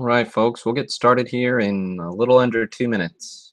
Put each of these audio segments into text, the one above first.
All right, folks, we'll get started here in a little under 2 minutes.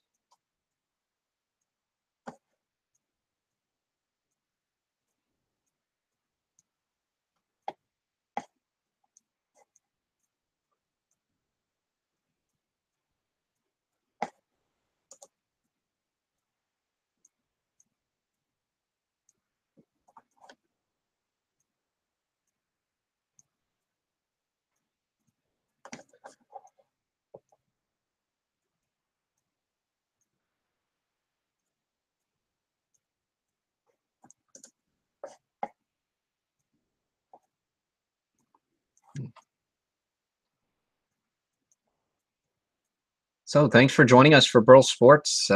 So thanks for joining us for BurlsSports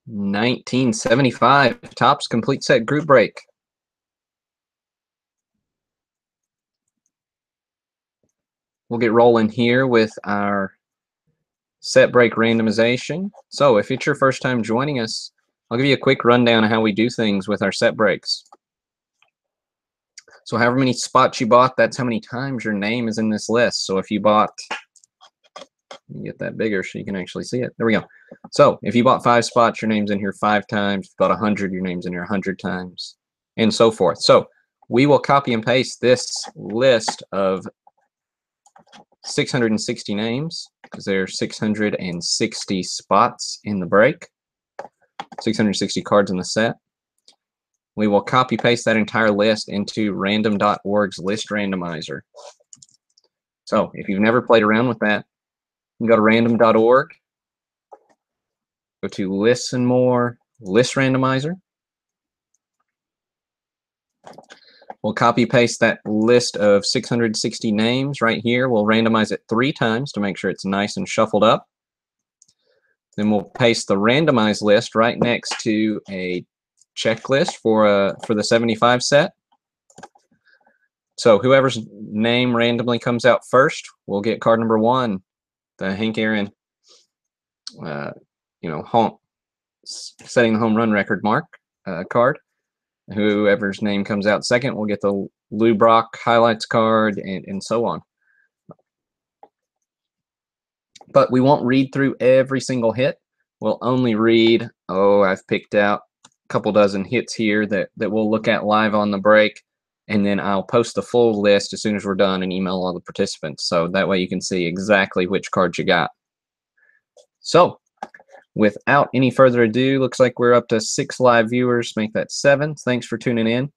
1975 Topps Complete Set Group Break. We'll get rolling here with our set break randomization. So if it's your first time joining us, I'll give you a quick rundown of how we do things with our set breaks. So however many spots you bought, that's how many times your name is in this list. So if you bought, get that bigger so you can actually see it. There we go. So if you bought 5 spots, your name's in here 5 times. If you bought 100, your name's in here 100 times, and so forth. So we will copy and paste this list of 660 names because there are 660 spots in the break, 660 cards in the set. We will copy paste that entire list into random.org's list randomizer. So if you've never played around with that, you can go to random.org, go to Listen More, List Randomizer. We'll copy paste that list of 660 names right here. We'll randomize it 3 times to make sure it's nice and shuffled up. Then we'll paste the randomized list right next to a checklist for the 75 set. So whoever's name randomly comes out first will get card number 1, the Hank Aaron, setting the home run record mark card. Whoever's name comes out second will get the Lou Brock highlights card, and so on. But we won't read through every single hit. We'll only read, I've picked out a couple dozen hits here that we'll look at live on the break, and then I'll post the full list as soon as we're done and email all the participants. So that way you can see exactly which cards you got. So without any further ado, looks like we're up to 6 live viewers, make that 7. Thanks for tuning in.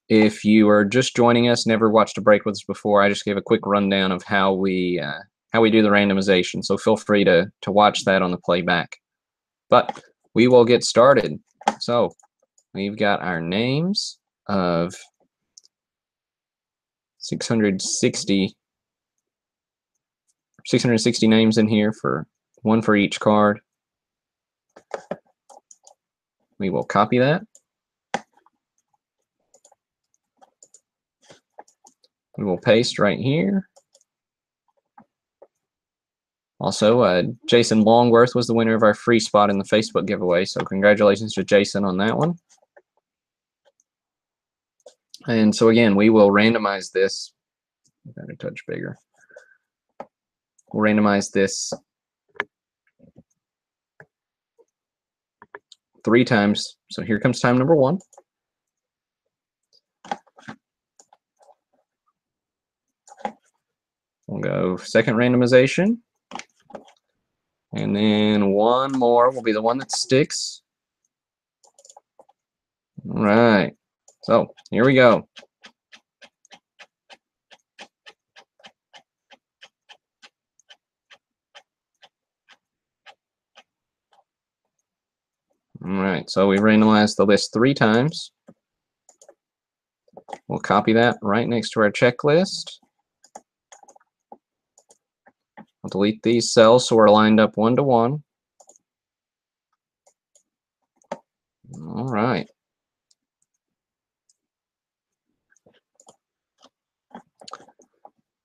If you are just joining us, never watched a break with us before, I just gave a quick rundown of how we do the randomization. So feel free to watch that on the playback. But we will get started. So we've got our names of 660 names in here, for 1 for each card. We will copy that. We will paste right here. Also, Jason Longworth was the winner of our free spot in the Facebook giveaway, so congratulations to Jason on that one. And so again, we will randomize this. Got a touch bigger. We'll randomize this 3 times. So here comes time number 1. We'll go second randomization. And then 1 more will be the one that sticks. All right. So here we go. All right, so we randomized the list 3 times. We'll copy that right next to our checklist. I'll delete these cells so we're lined up 1 to 1. All right.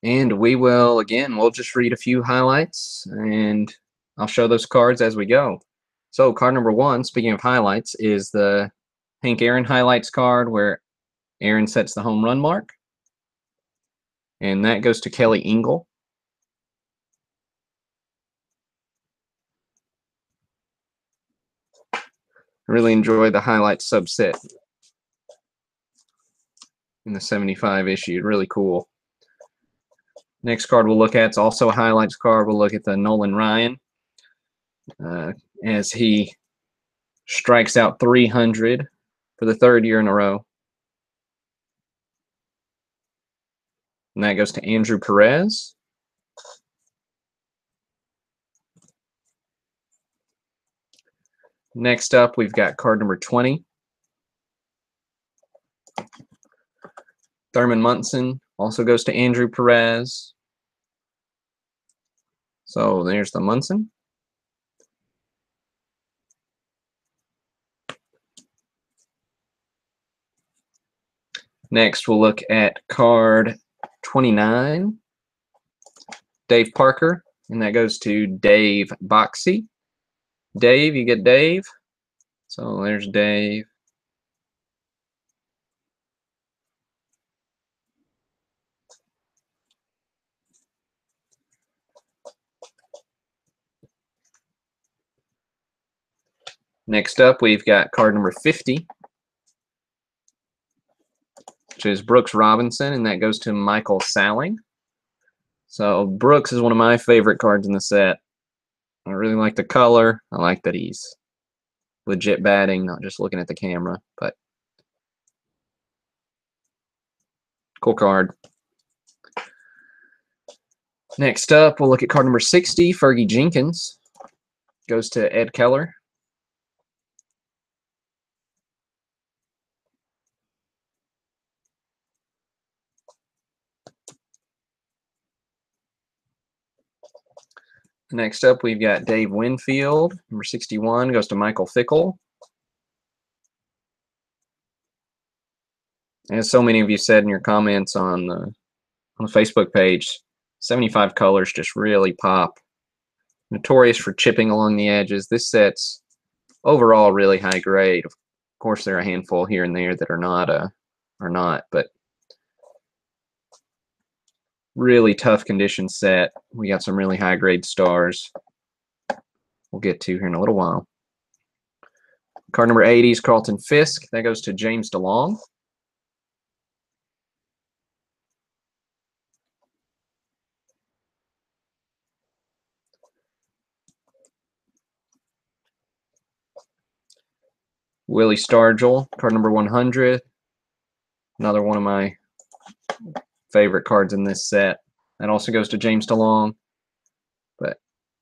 And we will, again, we'll just read a few highlights, and I'll show those cards as we go. So card number 1, speaking of highlights, is the Hank Aaron highlights card where Aaron sets the home run mark. And that goes to Kelly Engel. I really enjoy the highlight subset in the 75 issue. Really cool. Next card we'll look at is also a highlights card. We'll look at the Nolan Ryan as he strikes out 300 for the 3rd year in a row. And that goes to Andrew Perez. Next up, we've got card number 20. Thurman Munson also goes to Andrew Perez. So there's the Munson. Next, we'll look at card 29, Dave Parker, and that goes to Dave Boxey. Dave, you get Dave. So there's Dave. Next up, we've got card number 50, which is Brooks Robinson, and that goes to Michael Salling. So Brooks is one of my favorite cards in the set. I really like the color. I like that he's legit batting, not just looking at the camera, but cool card. Next up, we'll look at card number 60, Fergie Jenkins. Goes to Ed Keller. Next up, we've got Dave Winfield, number 61, goes to Michael Fickle. As so many of you said in your comments on the Facebook page, 75 colors just really pop. Notorious for chipping along the edges. This set's overall really high grade. Of course, there are a handful here and there that are not, but really tough condition set. We got some really high grade stars we'll get to here in a little while. Card number 80 is Carlton Fisk. That goes to James DeLong. Willie Stargell, card number 100. Another one of my favorite cards in this set. That also goes to James DeLong. But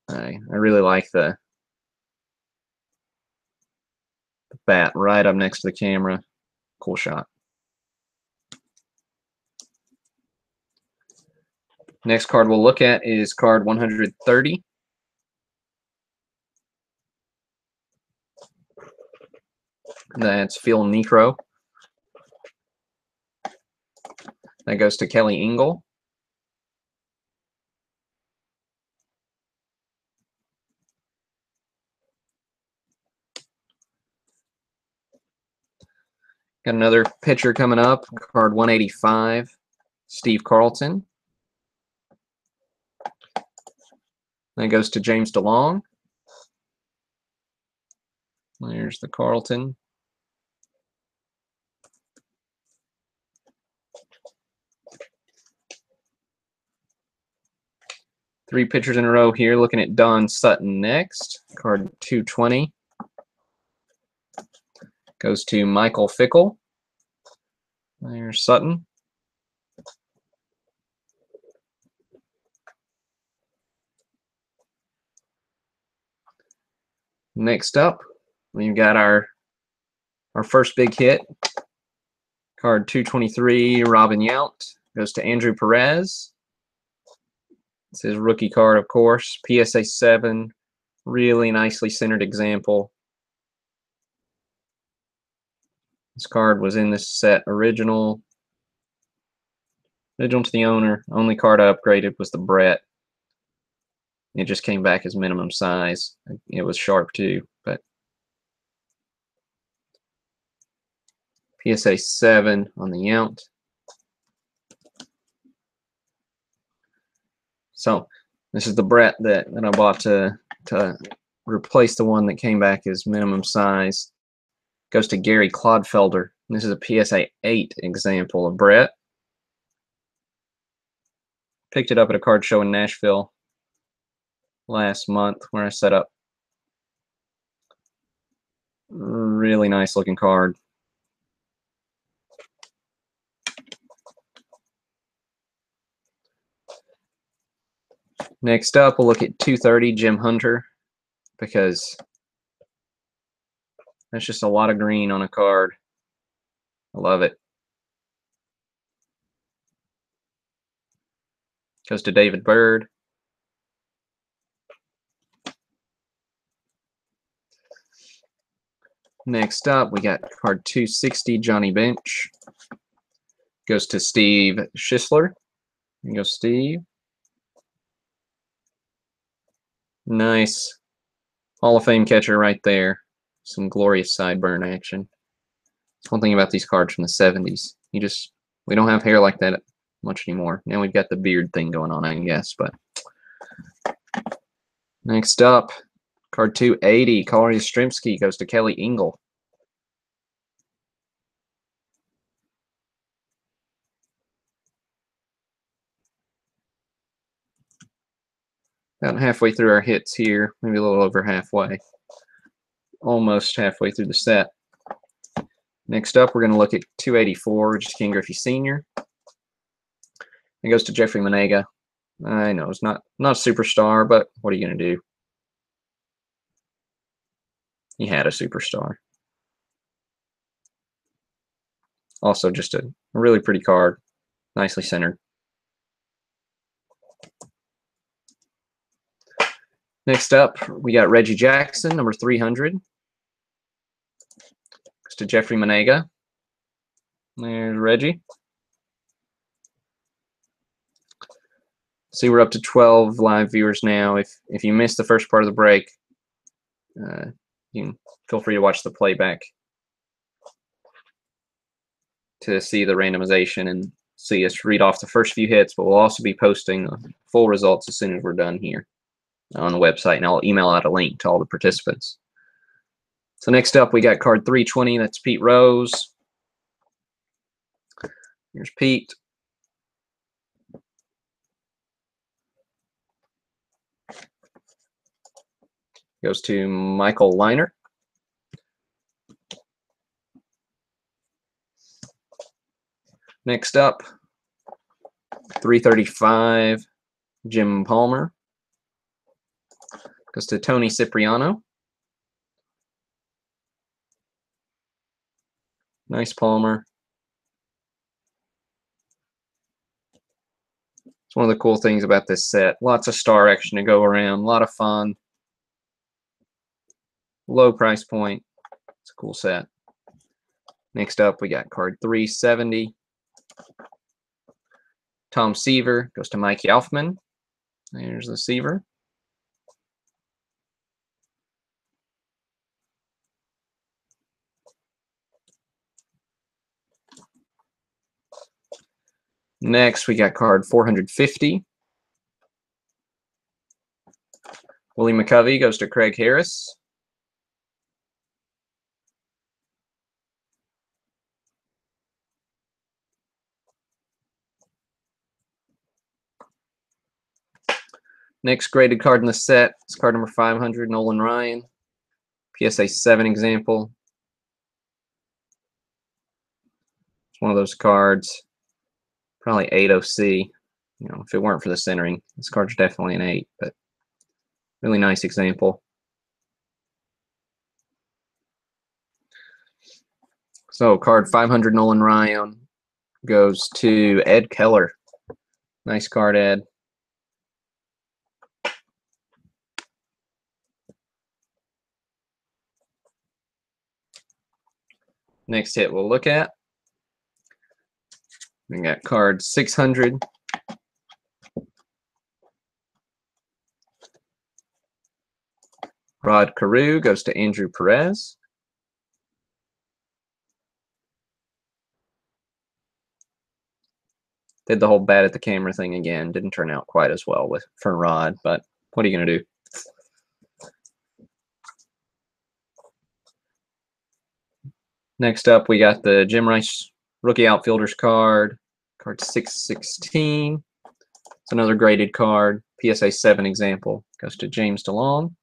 I really like the bat right up next to the camera. Cool shot. Next card we'll look at is card 130. That's Phil Necro. That goes to Kelly Engel. Got another pitcher coming up, card 185, Steve Carlton. That goes to James DeLong. There's the Carlton. Three pitchers in a row here. Looking at Don Sutton next. Card 220 goes to Michael Fickle. There's Sutton. Next up, we've got our first big hit. Card 223, Robin Yount, goes to Andrew Perez. It's his rookie card, of course. PSA 7, really nicely centered example. This card was in this set original to the owner. Only card I upgraded was the Brett. It just came back as minimum size. It was sharp too, but PSA 7 on the Yount. So this is the Brett that I bought to replace the one that came back as minimum size. goes to Gary Clodfelder. This is a PSA 8 example of Brett. Picked it up at a card show in Nashville last month where I set up. Really nice looking card. Next up, we'll look at 230 Jim Hunter, because that's just a lot of green on a card. I love it. Goes to David Bird. Next up, we got card 260 Johnny Bench. Goes to Steve Schisler. There you go, Steve. Nice Hall of Fame catcher right there. Some glorious sideburn action. That's one thing about these cards from the 70s. We don't have hair like that much anymore. Now we've got the beard thing going on, I guess. But next up, card 280, Corey Yastrzemski goes to Kelly Engel. About halfway through our hits here, maybe a little over halfway. Almost halfway through the set. Next up, we're going to look at 284, which is Ken Griffey Sr. It goes to Jeffrey Manega. I know it's not a superstar, but what are you going to do? He had a superstar. Also, just a really pretty card, nicely centered. Next up, we got Reggie Jackson, number 300. Goes to Jeffrey Manega. There's Reggie. See, we're up to 12 live viewers now. If you missed the first part of the break, you can feel free to watch the playback to see the randomization and see us read off the first few hits, but we'll also be posting the full results as soon as we're done here on the website, and I'll email out a link to all the participants. So next up, we got card 320. That's Pete Rose. Here's Pete. Goes to Michael Liner. Next up, 335, Jim Palmer. Goes to Tony Cipriano. Nice Palmer. It's one of the cool things about this set. Lots of star action to go around. A lot of fun. Low price point. It's a cool set. Next up, we got card 370. Tom Seaver goes to Mike Yalfman. There's the Seaver. Next, we got card 450. Willie McCovey goes to Craig Harris. Next graded card in the set is card number 500, Nolan Ryan. PSA 7 example. It's one of those cards, probably 8 OC. You know, if it weren't for the centering, this card's definitely an 8, but really nice example. So card 500, Nolan Ryan, goes to Ed Keller. Nice card, Ed. Next hit we'll look at. We got card 600. Rod Carew goes to Andrew Perez. Did the whole bad at the camera thing again. Didn't turn out quite as well for Rod, but what are you going to do? Next up, we got the Jim Rice rookie outfielders card 616. It's another graded card. PSA 7 example goes to James DeLong.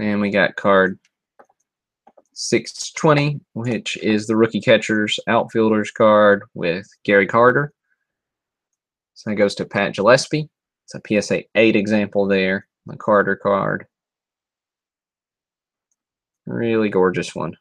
And we got card 620, which is the rookie catchers outfielders card with Gary Carter. So that goes to Pat Gillespie. It's a PSA 8 example there, the Carter card. Really gorgeous one.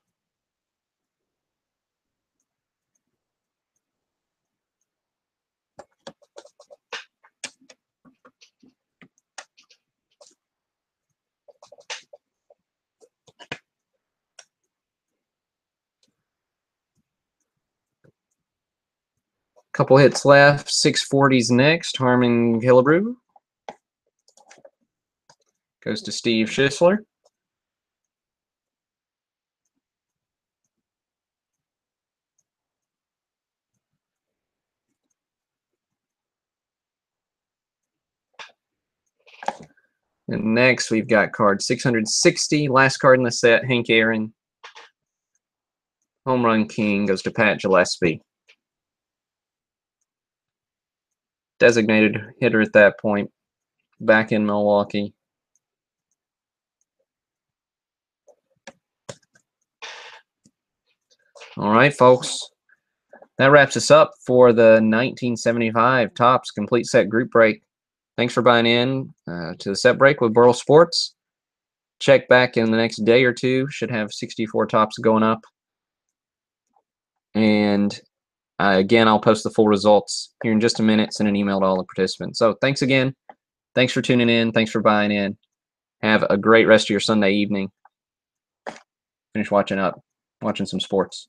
Couple hits left. 640s next. Harmon Killebrew goes to Steve Schisler. And next we've got card 660, last card in the set, Hank Aaron. Home Run King goes to Pat Gillespie. Designated hitter at that point, back in Milwaukee. All right, folks. That wraps us up for the 1975 Topps Complete Set Group Break. Thanks for buying in to the set break with BurlsSports. Check back in the next day or two. Should have 64 Topps going up. And again, I'll post the full results here in just a minute. Send an email to all the participants. So thanks again. Thanks for tuning in. Thanks for buying in. Have a great rest of your Sunday evening. Finish watching some sports.